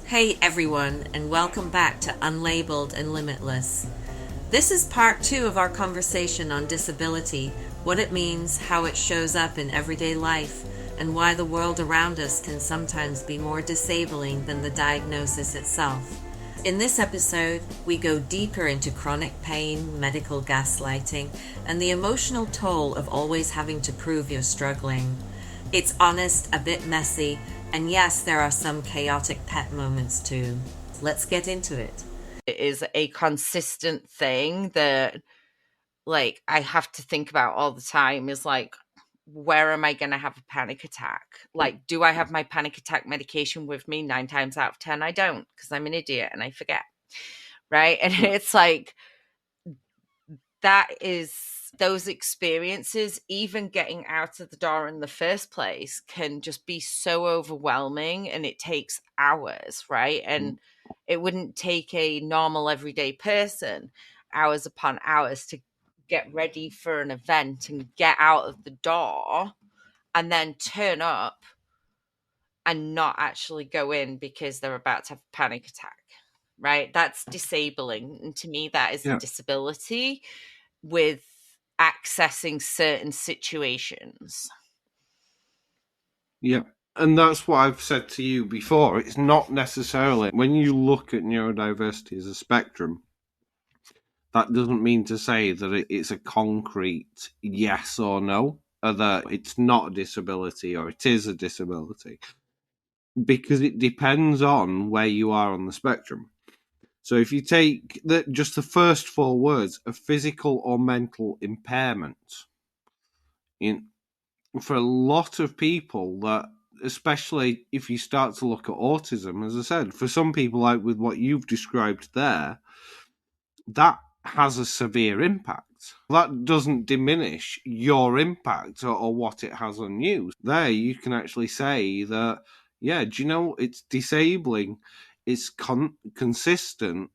Hey everyone, and welcome back to Unlabelled and Limitless. This is part 2 of our conversation on disability, what it means, how it shows up in everyday life, and why the world around us can sometimes be more disabling than the diagnosis itself. In this episode, we go deeper into chronic pain, medical gaslighting, and the emotional toll of always having to prove you're struggling. It's honest, a bit messy, and yes, there are some chaotic pet moments too. Let's get into it. It is a consistent thing that I have to think about all the time is where am I going to have a panic attack? Do I have my panic attack medication with me? 9 times out of 10 I don't, because I'm an idiot and I forget, right? And it's that is those experiences, even getting out of the door in the first place, can just be so overwhelming, and it takes hours, right? And it wouldn't take a normal everyday person hours upon hours to get ready for an event and get out of the door and then turn up and not actually go in because they're about to have a panic attack, right? That's disabling. And to me, that is a disability with accessing certain situations. Yeah. And that's what I've said to you before. It's not necessarily, when you look at neurodiversity as a spectrum, that doesn't mean to say that it's a concrete yes or no, or that it's not a disability or it is a disability, because it depends on where you are on the spectrum. So if you take just the first 4 words, a physical or mental impairment, for a lot of people, that especially if you start to look at autism, as I said, for some people, like with what you've described there, that has a severe impact. That doesn't diminish your impact or what it has on you. There, you can actually say that, yeah, do you know, it's disabling, it's consistent,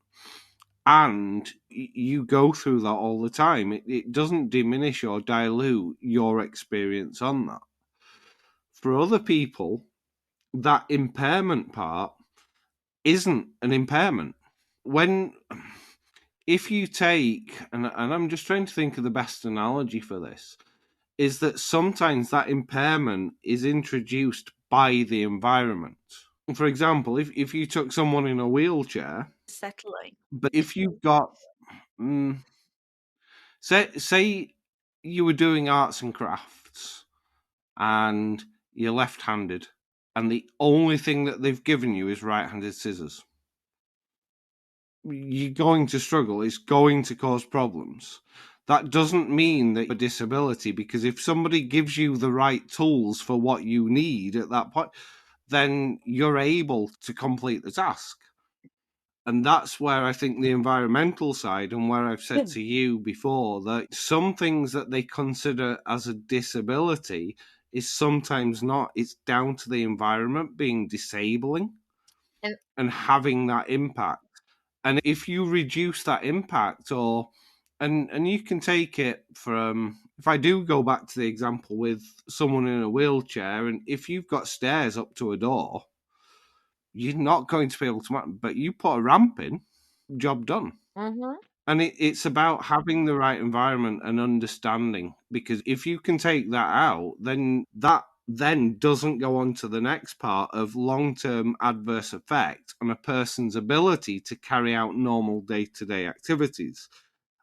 and you go through that all the time. It doesn't diminish or dilute your experience on that. For other people, that impairment part isn't an impairment. When, if you take, and I'm just trying to think of the best analogy for this, is that sometimes that impairment is introduced by the environment. For example, if you took someone in a wheelchair, Settling. but if you've got, say you were doing arts and crafts and you're left-handed, and the only thing that they've given you is right-handed scissors, you're going to struggle. It's going to cause problems. That doesn't mean that you're a disability, because if somebody gives you the right tools for what you need at that point, then you're able to complete the task. And that's where I think the environmental side, and where I've said to you before that some things that they consider as a disability is sometimes not. It's down to the environment being disabling and having that impact. And if you reduce that impact, and you can take it from, if I do go back to the example with someone in a wheelchair, and if you've got stairs up to a door, you're not going to be able to, but you put a ramp in, job done. Mm-hmm. And it's about having the right environment and understanding, because if you can take that out, then that then doesn't go on to the next part of long-term adverse effect on a person's ability to carry out normal day-to-day activities,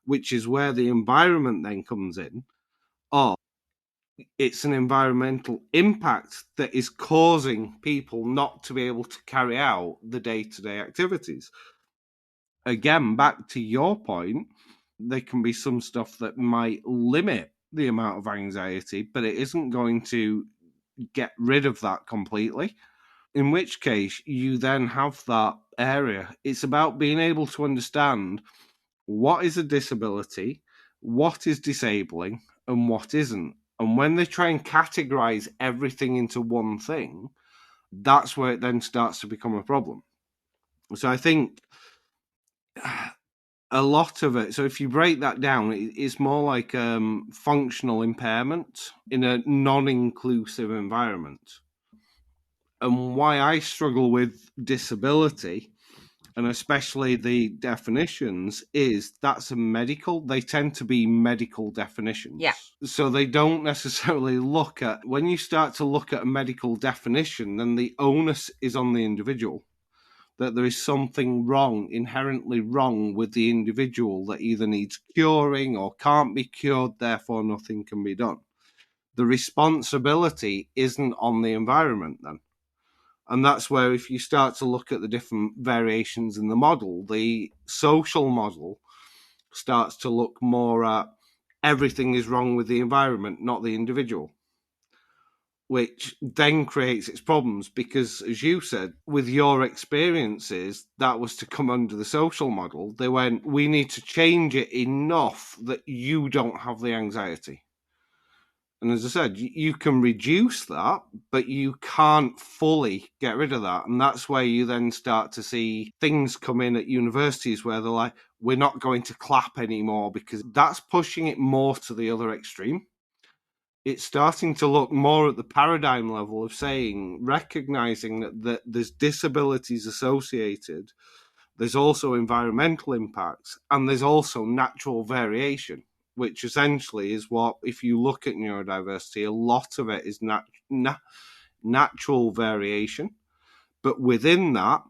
which is where the environment then comes in. Or it's an environmental impact that is causing people not to be able to carry out the day-to-day activities. Again, back to your point, there can be some stuff that might limit the amount of anxiety, but it isn't going to get rid of that completely. In which case, you then have that area. It's about being able to understand what is a disability, what is disabling, and what isn't. And when they try and categorize everything into one thing, that's where it then starts to become a problem. So I think a lot of it, so if you break that down, it's more like functional impairment in a non-inclusive environment. And why I struggle with disability, and especially the definitions, is that's a medical, they tend to be medical definitions. Yeah. So they don't necessarily look at, when you start to look at a medical definition, then the onus is on the individual. That there is something wrong, inherently wrong with the individual that either needs curing or can't be cured, therefore nothing can be done. The responsibility isn't on the environment then. And that's where, if you start to look at the different variations in the model, the social model starts to look more at everything is wrong with the environment, not the individual, which then creates its problems because, as you said, with your experiences, that was to come under the social model. They went, we need to change it enough that you don't have the anxiety. And as I said, you can reduce that, but you can't fully get rid of that. And that's where you then start to see things come in at universities where they're like, we're not going to clap anymore, because that's pushing it more to the other extreme. It's starting to look more at the paradigm level of saying, recognizing that there's disabilities associated, there's also environmental impacts, and there's also natural variation, which essentially is what, if you look at neurodiversity, a lot of it is natural variation. But within that,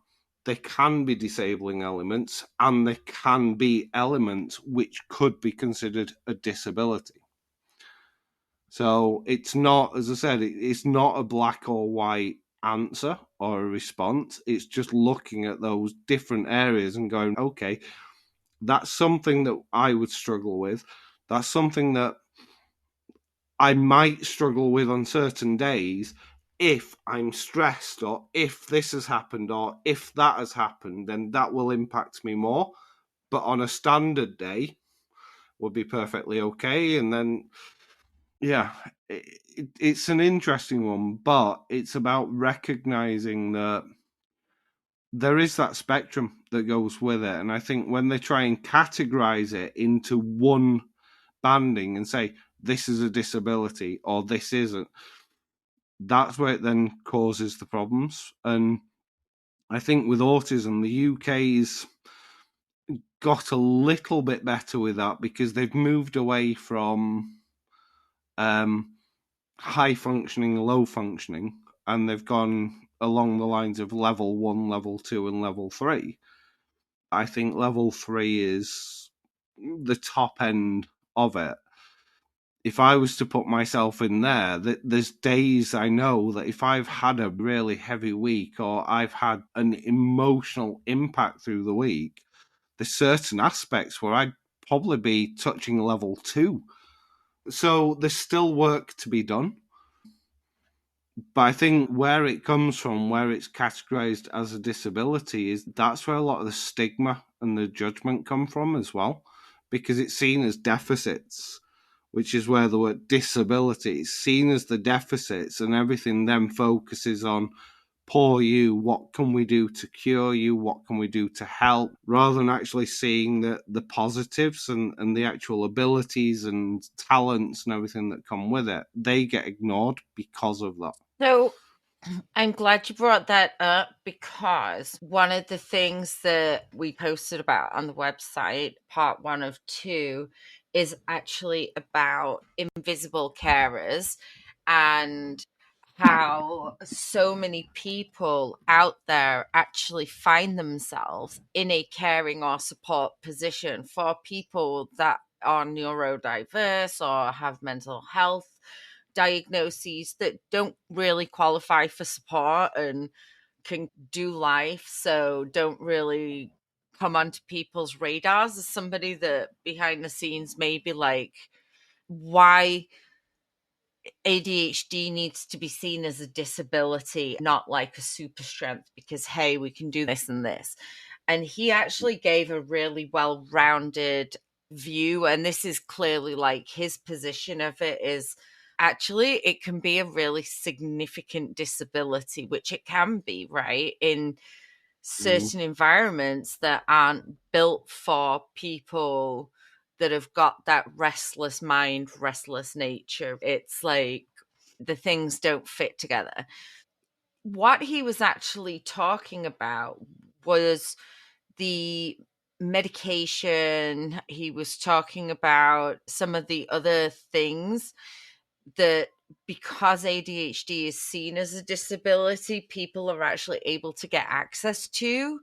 there can be disabling elements, and there can be elements which could be considered a disability. So it's not, as I said, it's not a black or white answer or a response. It's just looking at those different areas and going, okay, that's something that I would struggle with. That's something that I might struggle with on certain days if I'm stressed, or if this has happened, or if that has happened, then that will impact me more. But on a standard day, would be perfectly okay. And then, yeah, it's an interesting one, but it's about recognizing that there is that spectrum that goes with it. And I think when they try and categorize it into one banding and say, this is a disability or this isn't, that's where it then causes the problems. And I think with autism, the UK's got a little bit better with that because they've moved away from high functioning, low functioning, and they've gone along the lines of level 1, level 2, and level 3. I think level 3 is the top end of it. If I was to put myself in there, there's days I know that if I've had a really heavy week or I've had an emotional impact through the week, there's certain aspects where I'd probably be touching level 2. So there's still work to be done. But I think where it comes from, where it's categorized as a disability, is that's where a lot of the stigma and the judgment come from as well, because it's seen as deficits, which is where the word disability is seen as the deficits, and everything then focuses on poor you, what can we do to cure you, what can we do to help, rather than actually seeing the positives and the actual abilities and talents and everything that come with it. They get ignored because of that. So I'm glad you brought that up, because one of the things that we posted about on the website, part 1 of 2, is actually about invisible carers and how so many people out there actually find themselves in a caring or support position for people that are neurodiverse or have mental health diagnoses that don't really qualify for support and can do life, so don't really come onto people's radars as somebody that behind the scenes may be like, why ADHD needs to be seen as a disability, not like a super strength, because hey, we can do this and this. And he actually gave a really well-rounded view, and this is clearly like his position of it is, actually it can be a really significant disability, which it can be, right, in certain environments that aren't built for people that have got that restless mind, restless nature. It's like the things don't fit together. what he was actually talking about was the medication. He was talking about some of the other things that, because ADHD is seen as a disability, people are actually able to get access to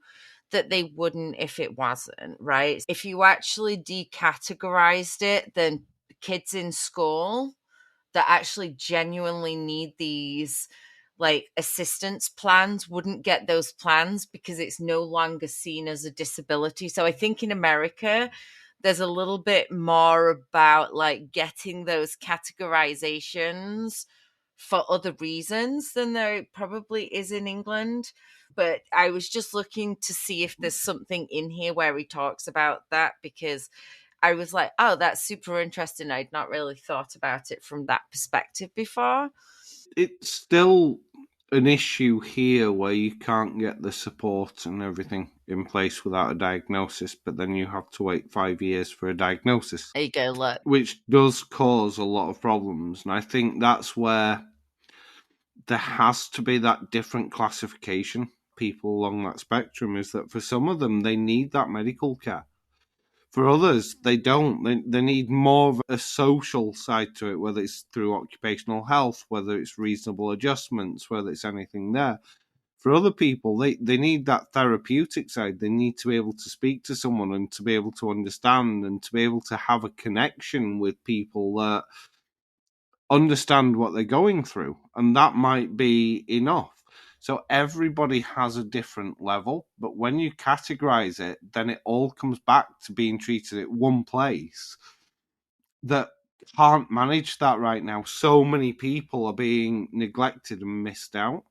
that they wouldn't if it wasn't, right? If you actually decategorized it, then kids in school that actually genuinely need these like assistance plans wouldn't get those plans because it's no longer seen as a disability. So I think in America, there's a little bit more about like getting those categorizations for other reasons than there probably is in England. But I was just looking to see if there's something in here where he talks about that, because I was like, oh, that's super interesting. I'd not really thought about it from that perspective before. It's still an issue here where you can't get the support and everything in place without a diagnosis, but then you have to wait 5 years for a diagnosis. There you go, look. Which does cause a lot of problems. And I think that's where there has to be that different classification. People along that spectrum is that for some of them, they need that medical care. For others, they don't. They need more of a social side to it, whether it's through occupational health, whether it's reasonable adjustments, whether it's anything there. For other people, they need that therapeutic side. They need to be able to speak to someone and to be able to understand and to be able to have a connection with people that understand what they're going through. And that might be enough. So everybody has a different level, but when you categorize it, then it all comes back to being treated at one place that can't manage that right now. So many people are being neglected and missed out.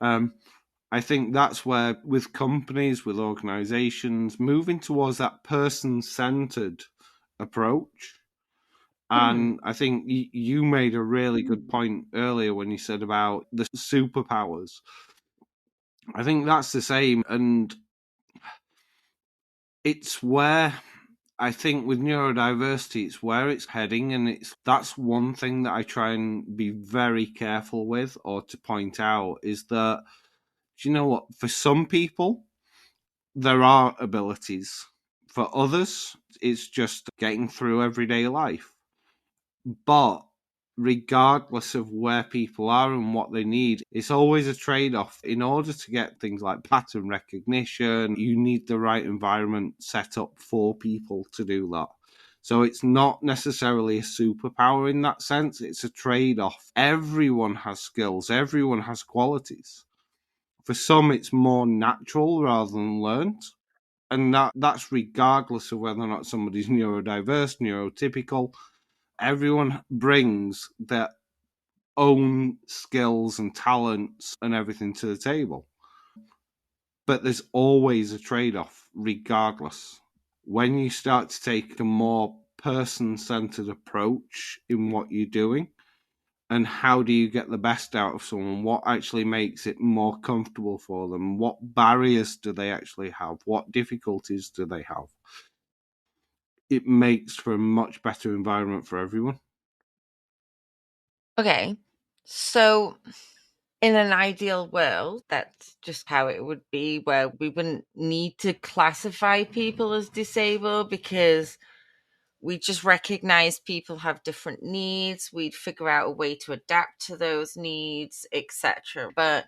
I think that's where, with companies, with organizations, moving towards that person-centered approach. And I think you made a really good point earlier when you said about the superpowers. I think that's the same. And it's where I think with neurodiversity, it's where it's heading. And that's one thing that I try and be very careful with, or to point out, is that, do you know what? For some people, there are abilities. For others, it's just getting through everyday life. But regardless of where people are and what they need, it's always a trade-off. In order to get things like pattern recognition, you need the right environment set up for people to do that. So it's not necessarily a superpower in that sense. It's a trade-off. Everyone has skills. Everyone has qualities. For some, it's more natural rather than learned. And that's regardless of whether or not somebody's neurodiverse, neurotypical. Everyone brings their own skills and talents and everything to the table. But there's always a trade-off, regardless. When you start to take a more person-centered approach in what you're doing, and how do you get the best out of someone? What actually makes it more comfortable for them? What barriers do they actually have? What difficulties do they have? It makes for a much better environment for everyone. Okay. So in an ideal world, that's just how it would be, where we wouldn't need to classify people as disabled because we just recognize people have different needs. We'd figure out a way to adapt to those needs, etc. But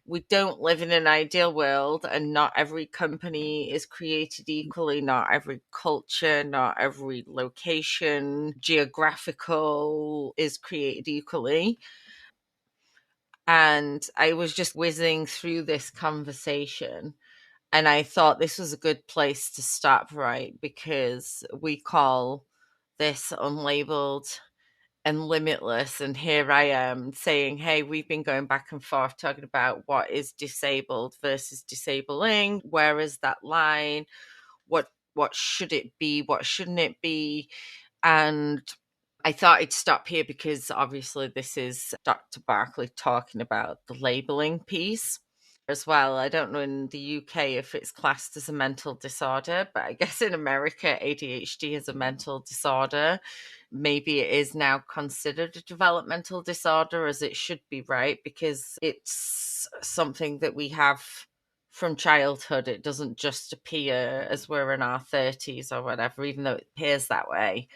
we don't live in an ideal world, and not every company is created equally, not every culture, not every location, geographical is created equally. And I was just whizzing through this conversation, and I thought this was a good place to stop, right? Because we call this Unlabelled and Limitless. And here I am saying, hey, we've been going back and forth talking about what is disabled versus disabling. Where is that line? What should it be? What shouldn't it be? And I thought I'd stop here because obviously this is Dr. Barkley talking about the labeling piece. as well. I don't know in the UK if it's classed as a mental disorder, but I guess in America, ADHD is a mental disorder. Maybe it is now considered a developmental disorder, as it should be, right? Because it's something that we have from childhood. It doesn't just appear as we're in our 30s or whatever, even though it appears that way.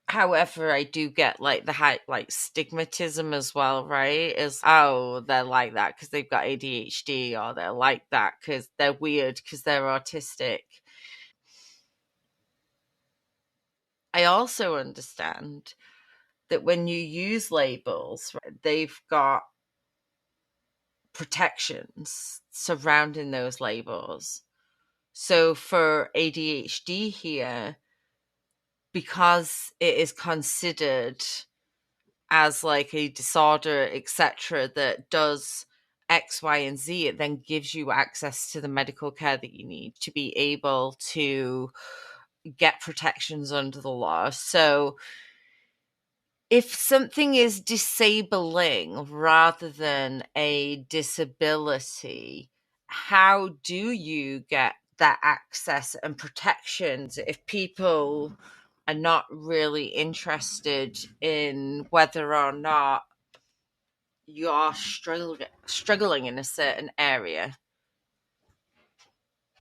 However, I do get like the high, like stigmatism as well, right? Is, oh, they're like that because they've got ADHD, or they're like that because they're weird because they're autistic. I also understand that when you use labels, right, they've got protections surrounding those labels. So for ADHD here, because it is considered as like a disorder, etc., that does X, Y, and Z, it then gives you access to the medical care that you need to be able to get protections under the law. So if something is disabling rather than a disability, how do you get that access and protections if people are not really interested in whether or not you're struggling in a certain area?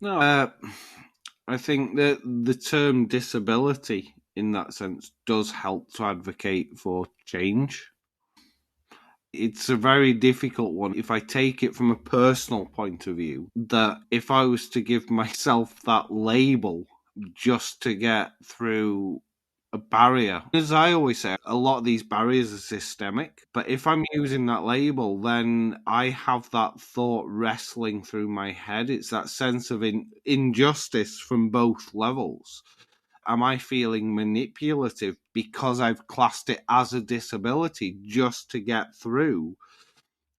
No, I think that the term disability in that sense does help to advocate for change. It's a very difficult one. If I take it from a personal point of view, that if I was to give myself that label just to get through a barrier, as I always say, a lot of these barriers are systemic. But if I'm using that label, then I have that thought wrestling through my head. It's that sense of injustice from both levels. Am I feeling manipulative because I've classed it as a disability just to get through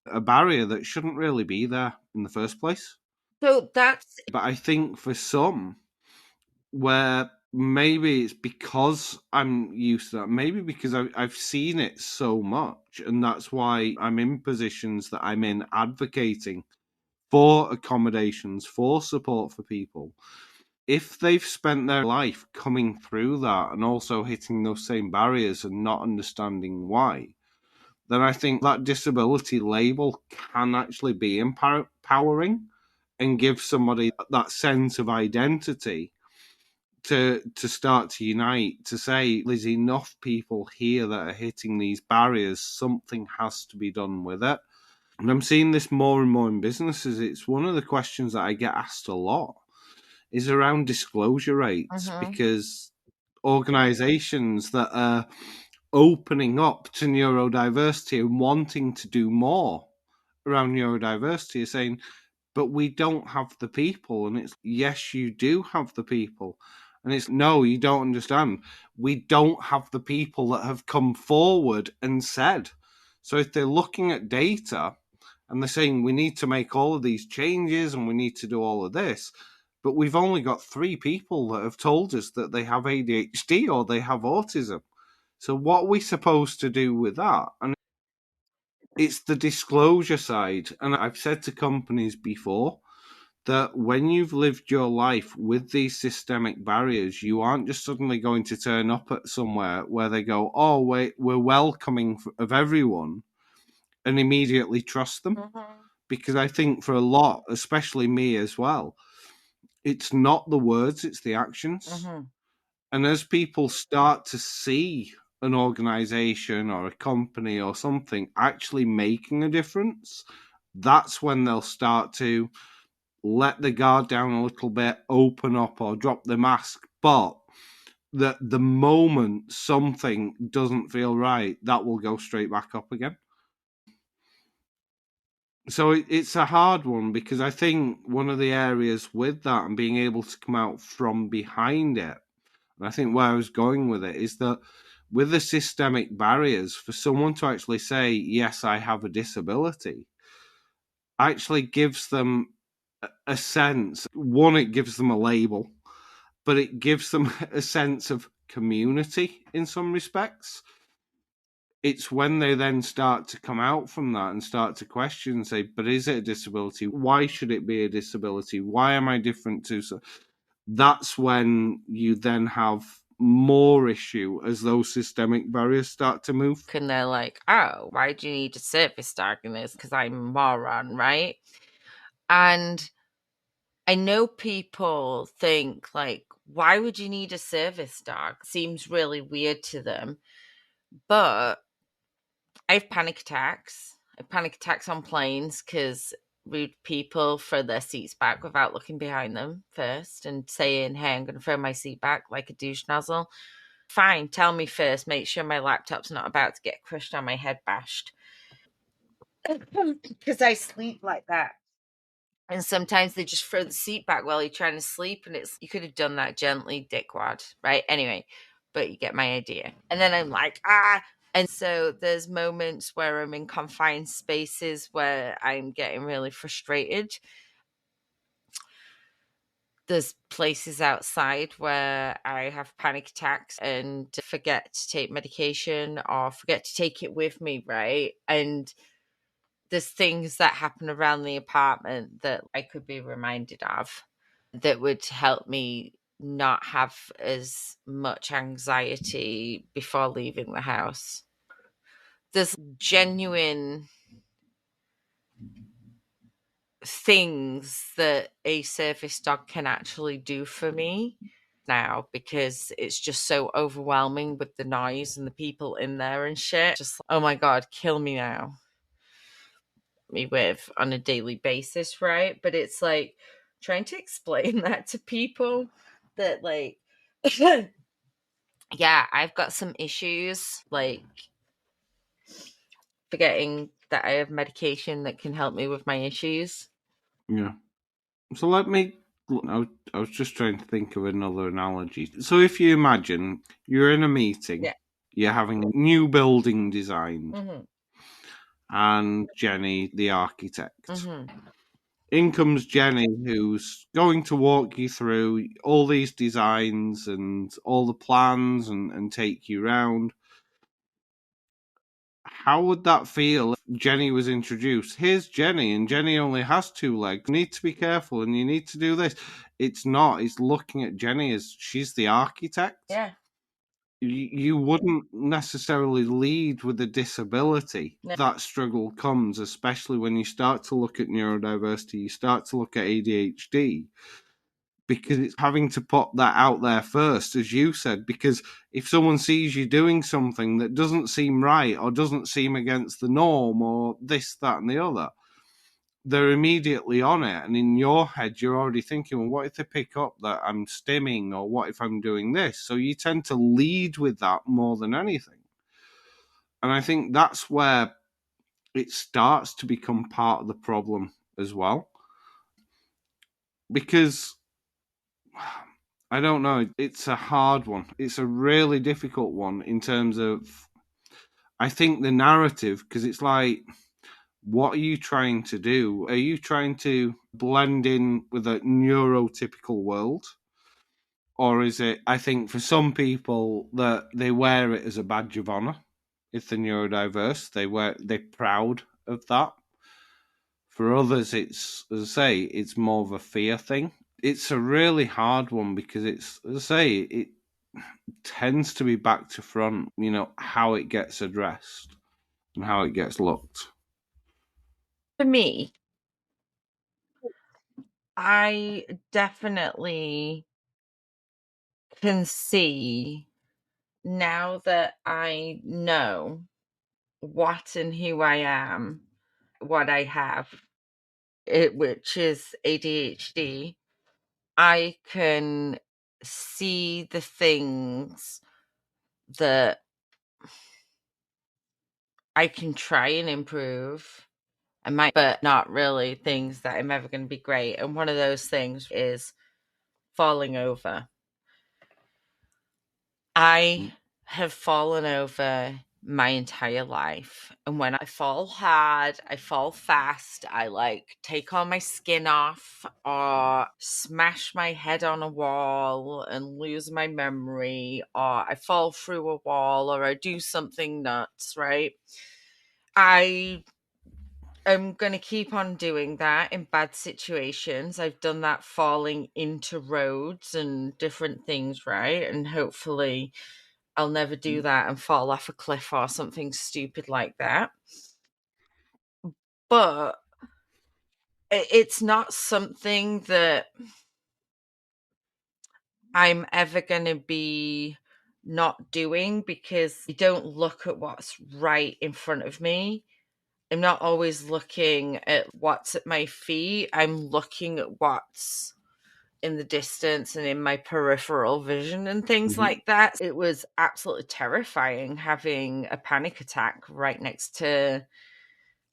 a barrier that shouldn't really be there in the first place? So that's But I think for some, where maybe it's because I'm used to that, maybe because I've seen it so much, and that's why I'm in positions that I'm in advocating for accommodations, for support for people. If they've spent their life coming through that and also hitting those same barriers and not understanding why, then I think that disability label can actually be empowering and give somebody that sense of identity to start to unite, to say there's enough people here that are hitting these barriers, something has to be done with it. And I'm seeing this more and more in businesses. It's one of the questions that I get asked a lot is around disclosure rates, because organizations that are opening up to neurodiversity and wanting to do more around neurodiversity are saying, but we don't have the people. And it's, yes, you do have the people. And it's, no, you don't understand. We don't have the people that have come forward and said. So if they're looking at data and they're saying we need to make all of these changes and we need to do all of this, but we've only got 3 people that have told us that they have ADHD or they have autism. So what are we supposed to do with that? And it's the disclosure side. And I've said to companies before that when you've lived your life with these systemic barriers, you aren't just suddenly going to turn up at somewhere where they go, oh, wait, we're welcoming of everyone, and immediately trust them. Because I think for a lot, especially me as well, it's not the words, it's the actions. And as people start to see an organization or a company or something actually making a difference, that's when they'll start to let the guard down a little bit, open up or drop the mask. But the moment something doesn't feel right, that will go straight back up again. So it's a hard one, because I think one of the areas with that and being able to come out from behind it, and I think where I was going with it, is that with the systemic barriers, for someone to actually say, yes, I have a disability, actually gives them a sense. One, it gives them a label, but it gives them a sense of community in some respects. it's when they then start to come out from that and start to question and say, but is it a disability? Why should it be a disability? Why am I different to so? That's when you then have more issue as those systemic barriers start to move. And they're like, oh, why do you need a service dog in this? Because I'm a moron, right? And I know people think, like, why would you need a service dog? Seems really weird to them. But I have panic attacks. I have panic attacks on planes because rude people throw their seats back without looking behind them first and saying, hey, I'm going to throw my seat back like a douche nozzle. Fine, tell me first. Make sure my laptop's not about to get crushed on my head bashed. Because I sleep like that. And sometimes they just throw the seat back while you're trying to sleep, and you could have done that gently, dickwad, right? Anyway, but you get my idea. And then I'm like, ah. And so there's moments where I'm in confined spaces where I'm getting really frustrated. There's places outside where I have panic attacks and forget to take medication or forget to take it with me, right? And there's things that happen around the apartment that I could be reminded of that would help me not have as much anxiety before leaving the house. There's genuine things that a service dog can actually do for me now, because it's just so overwhelming with the noise and the people in there and shit. Just, oh my God, kill me now. Me with on a daily basis, right? But it's like trying to explain that to people that, like, yeah, I've got some issues, like forgetting that I have medication that can help me with my issues. Yeah. So let me. I was just trying to think of another analogy. So if you imagine you're in a meeting, Yeah. you're having a new building designed, Mm-hmm. and Jenny, the architect. Mm-hmm. In comes Jenny, who's going to walk you through all these designs and all the plans and take you round. How would that feel if Jenny was introduced? Here's Jenny, and Jenny only has two legs. You need to be careful, and you need to do this. It's not. It's looking at Jenny as she's the architect. Yeah. You wouldn't necessarily lead with a disability. No. That struggle comes, especially when you start to look at neurodiversity, you start to look at ADHD, because it's having to put that out there first, as you said, because if someone sees you doing something that doesn't seem right or doesn't seem against the norm or this, that, and the other, they're immediately on it. And in your head, you're already thinking, well, what if they pick up that I'm stimming, or what if I'm doing this? So you tend to lead with that more than anything. And I think that's where it starts to become part of the problem as well. Because I don't know, it's a hard one. It's a really difficult one in terms of, I think, the narrative, because it's like, what are you trying to do? Are you trying to blend in with a neurotypical world? Or is it, I think for some people, that they wear it as a badge of honor. If they're neurodiverse, they're proud of that. For others, it's, as I say, it's more of a fear thing. It's a really hard one because it's, as I say, it tends to be back to front, how it gets addressed and how it gets looked. For me, I definitely can see, now that I know what and who I am, what I have, which is ADHD, I can see the things that I can try and improve. I might, but not really things that I'm ever going to be great. And one of those things is falling over. I have fallen over my entire life. And when I fall hard, I fall fast, I like take all my skin off or smash my head on a wall and lose my memory, or I fall through a wall, or I do something nuts, right? I am going to keep on doing that in bad situations. I've done that falling into roads and different things, right? And hopefully I'll never do that and fall off a cliff or something stupid like that. But it's not something that I'm ever going to be not doing, because I don't look at what's right in front of me. I'm not always looking at what's at my feet. I'm looking at what's in the distance and in my peripheral vision and things like that. It was absolutely terrifying having a panic attack right next to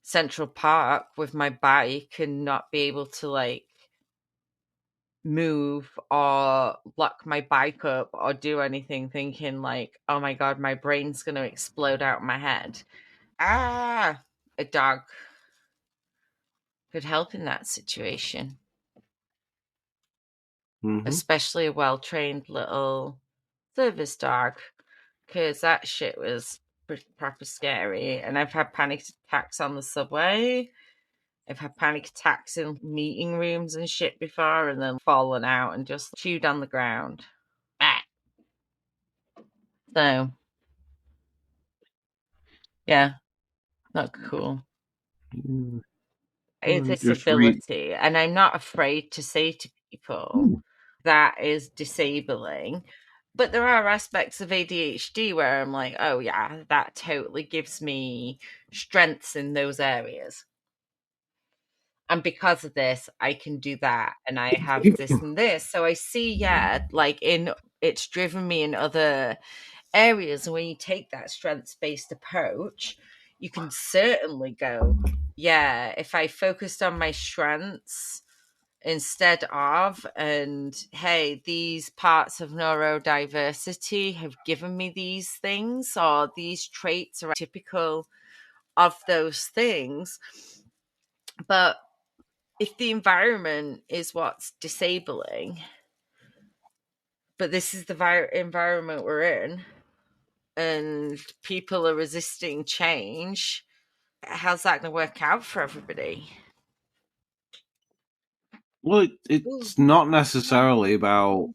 Central Park with my bike and not be able to like move or lock my bike up or do anything, thinking like, oh my god, my brain's going to explode out of my head. A dog could help in that situation. Especially a well-trained little service dog, because that shit was pretty proper scary. And I've had panic attacks on the subway. I've had panic attacks in meeting rooms and shit before, and then fallen out and just chewed on the ground. So, yeah, not cool. It's a disability, and I'm not afraid to say to people that is disabling. But there are aspects of ADHD where I'm like, oh yeah, that totally gives me strengths in those areas. And because of this, I can do that, and I have this and this. So I see, yeah, like it's driven me in other areas. And when you take that strengths-based approach, you can certainly go, yeah, if I focused on my strengths instead of, and hey, these parts of neurodiversity have given me these things, or these traits are typical of those things. But if the environment is what's disabling, but this is the environment we're in, and people are resisting change, how's that going to work out for everybody? Well, it's not necessarily about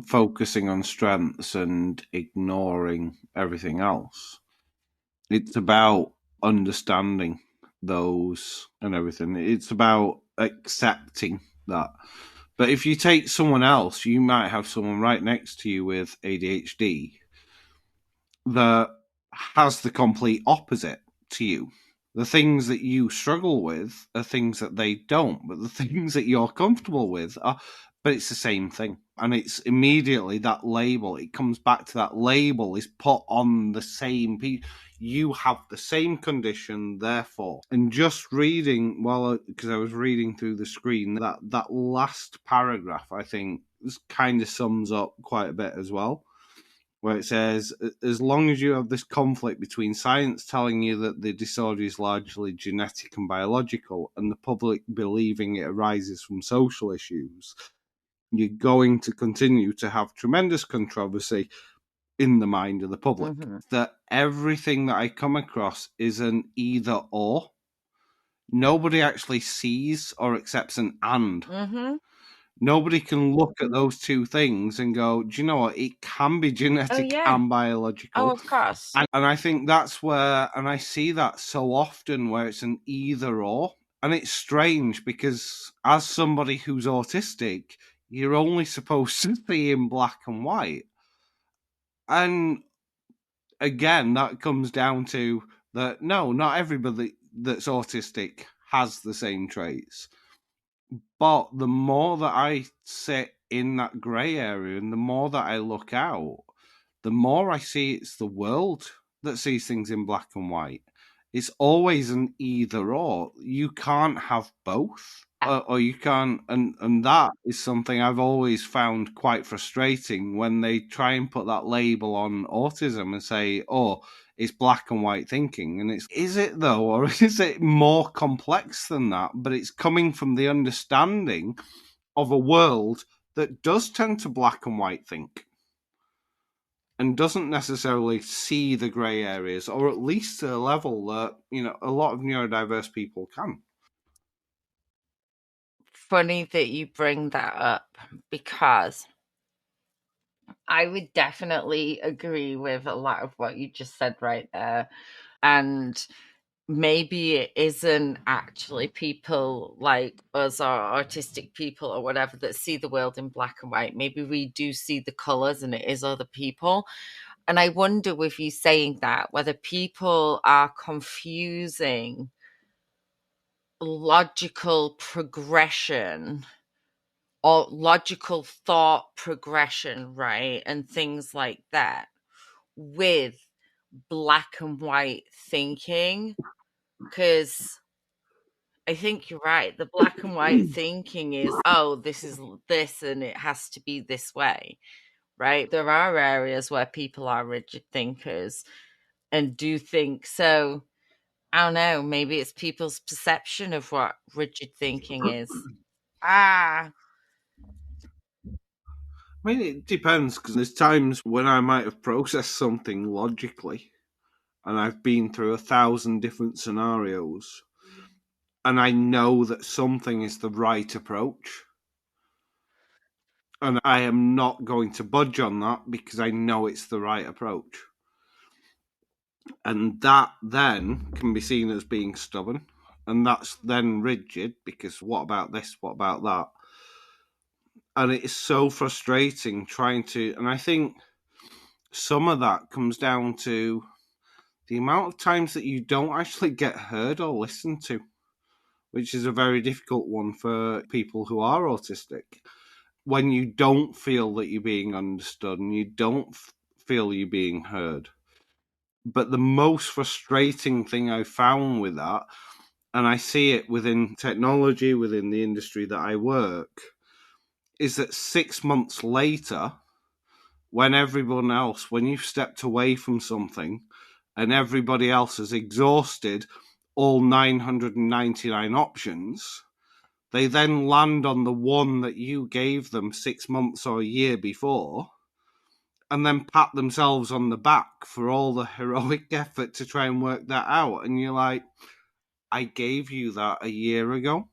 focusing on strengths and ignoring everything else. It's about understanding those and everything. It's about accepting that. But if you take someone else, you might have someone right next to you with ADHD that has the complete opposite to you. The things that you struggle with are things that they don't, but the things that you're comfortable with are, but it's the same thing. And it's immediately that label, it comes back to that label is put on the same people. You have the same condition, therefore. And just reading, because I was reading through the screen, that last paragraph, I think, kind of sums up quite a bit as well, where it says, as long as you have this conflict between science telling you that the disorder is largely genetic and biological and the public believing it arises from social issues, you're going to continue to have tremendous controversy in the mind of the public. That everything that I come across is an either or. Nobody actually sees or accepts an and. Nobody can look at those two things and go, do you know what? It can be genetic and biological. Oh, of course. And I think that's where, and I see that so often where it's an either or. And it's strange because as somebody who's autistic, you're only supposed to see in black and white. And again, that comes down to that, no, not everybody that's autistic has the same traits. But the more that I sit in that grey area and the more that I look out, the more I see it's the world that sees things in black and white. It's always an either or. You can't have both. Or you can't, and that is something I've always found quite frustrating when they try and put that label on autism and say, oh, it's black and white thinking. And is it though, or is it more complex than that? But it's coming from the understanding of a world that does tend to black and white think and doesn't necessarily see the grey areas, or at least to a level that, a lot of neurodiverse people can. Funny that you bring that up, because I would definitely agree with a lot of what you just said right there. And maybe it isn't actually people like us or autistic people or whatever that see the world in black and white. Maybe we do see the colors and it is other people. And I wonder, with you saying that, whether people are confusing logical progression or logical thought progression, right? And things like that with black and white thinking. Because I think you're right. The black and white thinking is, oh, this is this and it has to be this way, right? There are areas where people are rigid thinkers and do think so. I don't know, maybe it's people's perception of what rigid thinking is. Ah. I mean, it depends, because there's times when I might have processed something logically and I've been through 1,000 different scenarios and I know that something is the right approach. And I am not going to budge on that because I know it's the right approach. And that then can be seen as being stubborn. And that's then rigid, because what about this? What about that? And it is so frustrating trying to. And I think some of that comes down to the amount of times that you don't actually get heard or listened to, which is a very difficult one for people who are autistic. When you don't feel that you're being understood and you don't feel you're being heard. But the most frustrating thing I found with that, and I see it within technology, within the industry that I work, is that 6 months later, when everyone else, when you've stepped away from something and everybody else has exhausted all 999 options, they then land on the one that you gave them 6 months or a year before, and then pat themselves on the back for all the heroic effort to try and work that out. And you're like, I gave you that a year ago.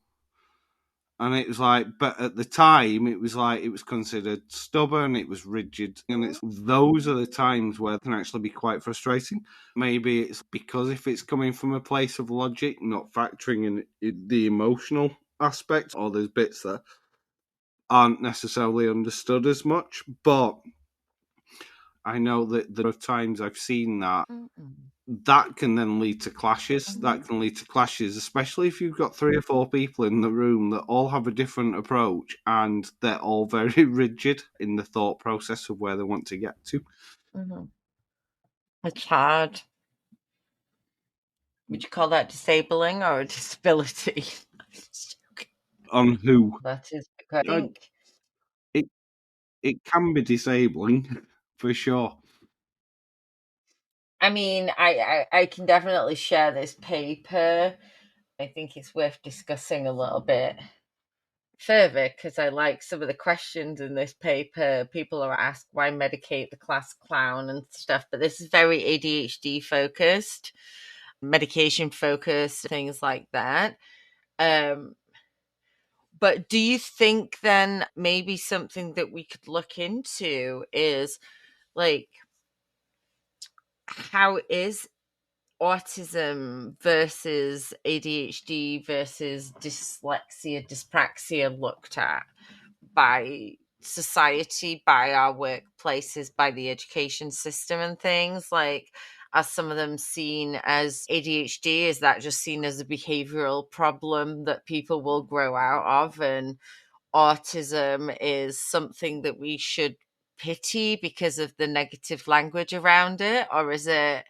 And it was like, but at the time, it was like, it was considered stubborn, it was rigid. And those are the times where it can actually be quite frustrating. Maybe it's because if it's coming from a place of logic, not factoring in the emotional aspect, or there's bits that aren't necessarily understood as much. But I know that there are times I've seen that that can then lead to clashes. That can lead to clashes, especially if you've got 3 or 4 people in the room that all have a different approach and they're all very rigid in the thought process of where they want to get to. It's hard. Would you call that disabling or a disability? On who? That is, I think. It can be disabling, for sure. I mean, I can definitely share this paper. I think it's worth discussing a little bit further, because I like some of the questions in this paper. People are asked, why medicate the class clown and stuff, but this is very ADHD focused, medication focused, things like that. But do you think then maybe something that we could look into is, like, how is autism versus ADHD versus dyslexia, dyspraxia looked at by society, by our workplaces, by the education system and things? Like, are some of them seen as ADHD? Is that just seen as a behavioral problem that people will grow out of? And autism is something that we should pity because of the negative language around it? Or is it,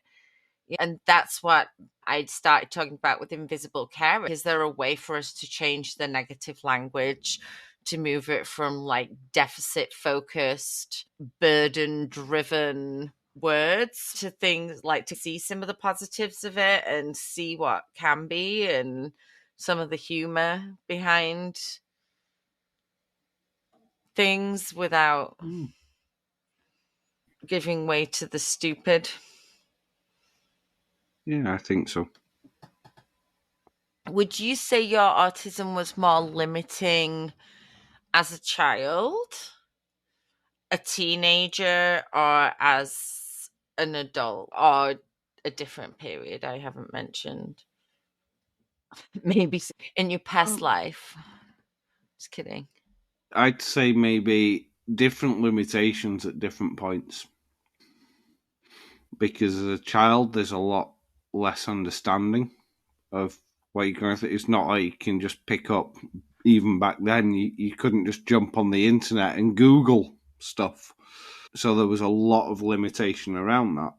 and that's what I'd started talking about with invisible care. Is there a way for us to change the negative language to move it from like deficit focused, burden driven words to things, like to see some of the positives of it and see what can be and some of the humor behind things without giving way to the stupid. Yeah, I think so. Would you say your autism was more limiting as a child, a teenager, or as an adult, or a different period I haven't mentioned? Maybe in your past life. Just kidding. I'd say maybe different limitations at different points. Because as a child, there's a lot less understanding of what you're going through. It's not like you can just pick up, even back then, you couldn't just jump on the internet and Google stuff. So there was a lot of limitation around that.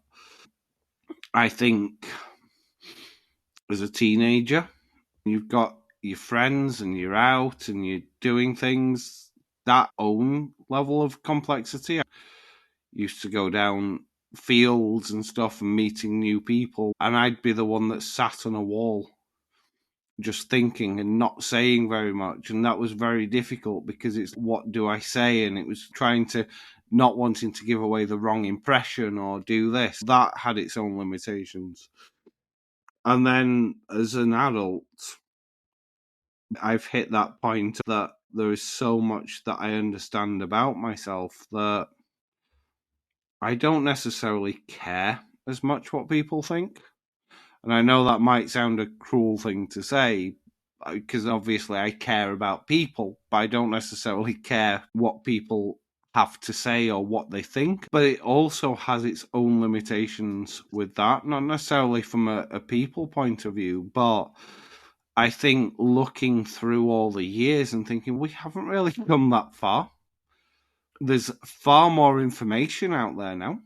I think as a teenager, you've got your friends and you're out and you're doing things, that own level of complexity. I used to go down fields and stuff and meeting new people, and I'd be the one that sat on a wall just thinking and not saying very much, and that was very difficult because it's what do I say, and it was trying to not wanting to give away the wrong impression or do this. That had its own limitations. And then as an adult, I've hit that point that there is so much that I understand about myself that I don't necessarily care as much what people think. And I know that might sound a cruel thing to say, because obviously I care about people, but I don't necessarily care what people have to say or what they think. But it also has its own limitations with that, not necessarily from a people point of view, but I think looking through all the years and thinking we haven't really come that far. There's far more information out there now,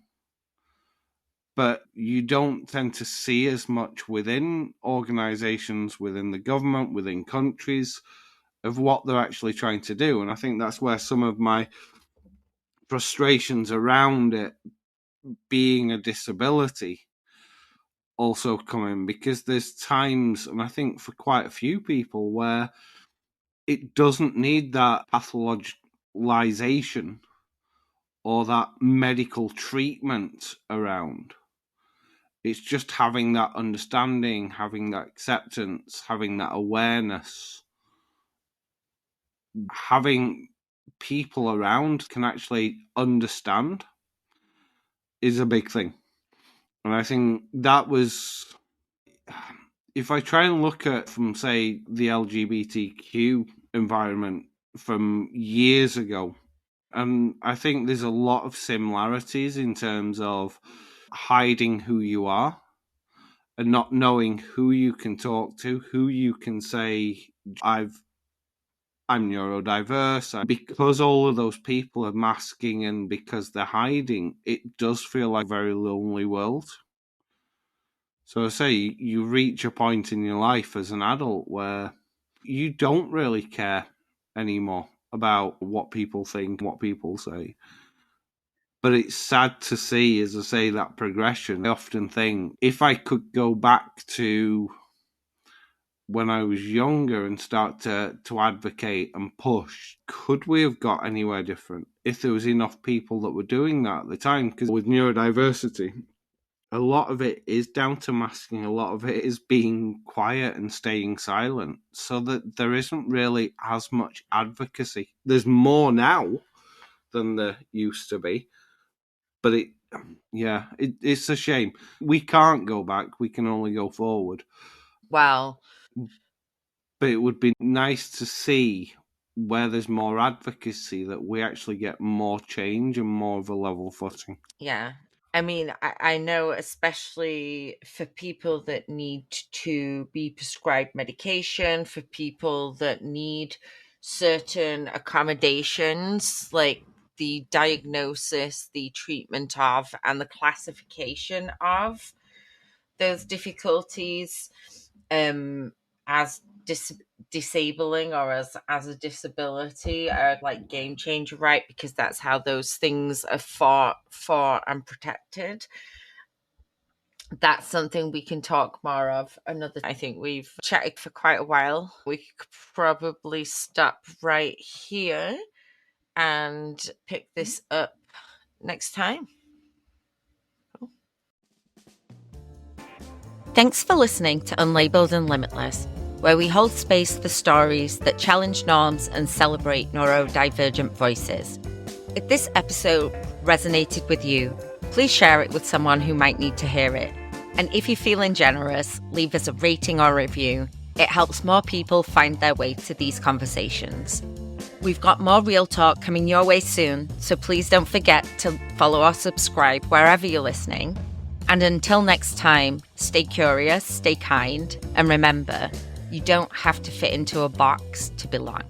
but you don't tend to see as much within organizations, within the government, within countries, of what they're actually trying to do. And I think that's where some of my frustrations around it being a disability also come in, because there's times, and I think for quite a few people, where it doesn't need that pathologization or that medical treatment around. It's just having that understanding, having that acceptance, having that awareness, having people around can actually understand is a big thing. And I think that was, if I try and look at from, say, the LGBTQ environment from years ago, and I think there's a lot of similarities in terms of hiding who you are and not knowing who you can talk to, who you can say, I'm neurodiverse. Because all of those people are masking and because they're hiding, it does feel like a very lonely world. So I say you reach a point in your life as an adult where you don't really care anymore about what people think, what people say. But it's sad to see, as I say, that progression. I often think if I could go back to when I was younger and start to advocate and push, could we have got anywhere different if there was enough people that were doing that at the time? Because with neurodiversity, a lot of it is down to masking, a lot of it is being quiet and staying silent, so that there isn't really as much advocacy. There's more now than there used to be, but it's a shame. We can't go back, we can only go forward. Wow. But it would be nice to see where there's more advocacy that we actually get more change and more of a level footing. Yeah. I mean, I know, especially for people that need to be prescribed medication, for people that need certain accommodations, like the diagnosis, the treatment of, and the classification of those difficulties, as disabling or as a disability are like game changer, right? Because that's how those things are fought for and protected. That's something we can talk more of another. I think we've chatted for quite a while. We could probably stop right here and pick this up next time. Thanks for listening to Unlabelled and Limitless, where we hold space for stories that challenge norms and celebrate neurodivergent voices. If this episode resonated with you, please share it with someone who might need to hear it. And if you're feeling generous, leave us a rating or review. It helps more people find their way to these conversations. We've got more real talk coming your way soon, so please don't forget to follow or subscribe wherever you're listening. And until next time, stay curious, stay kind, and remember, you don't have to fit into a box to belong.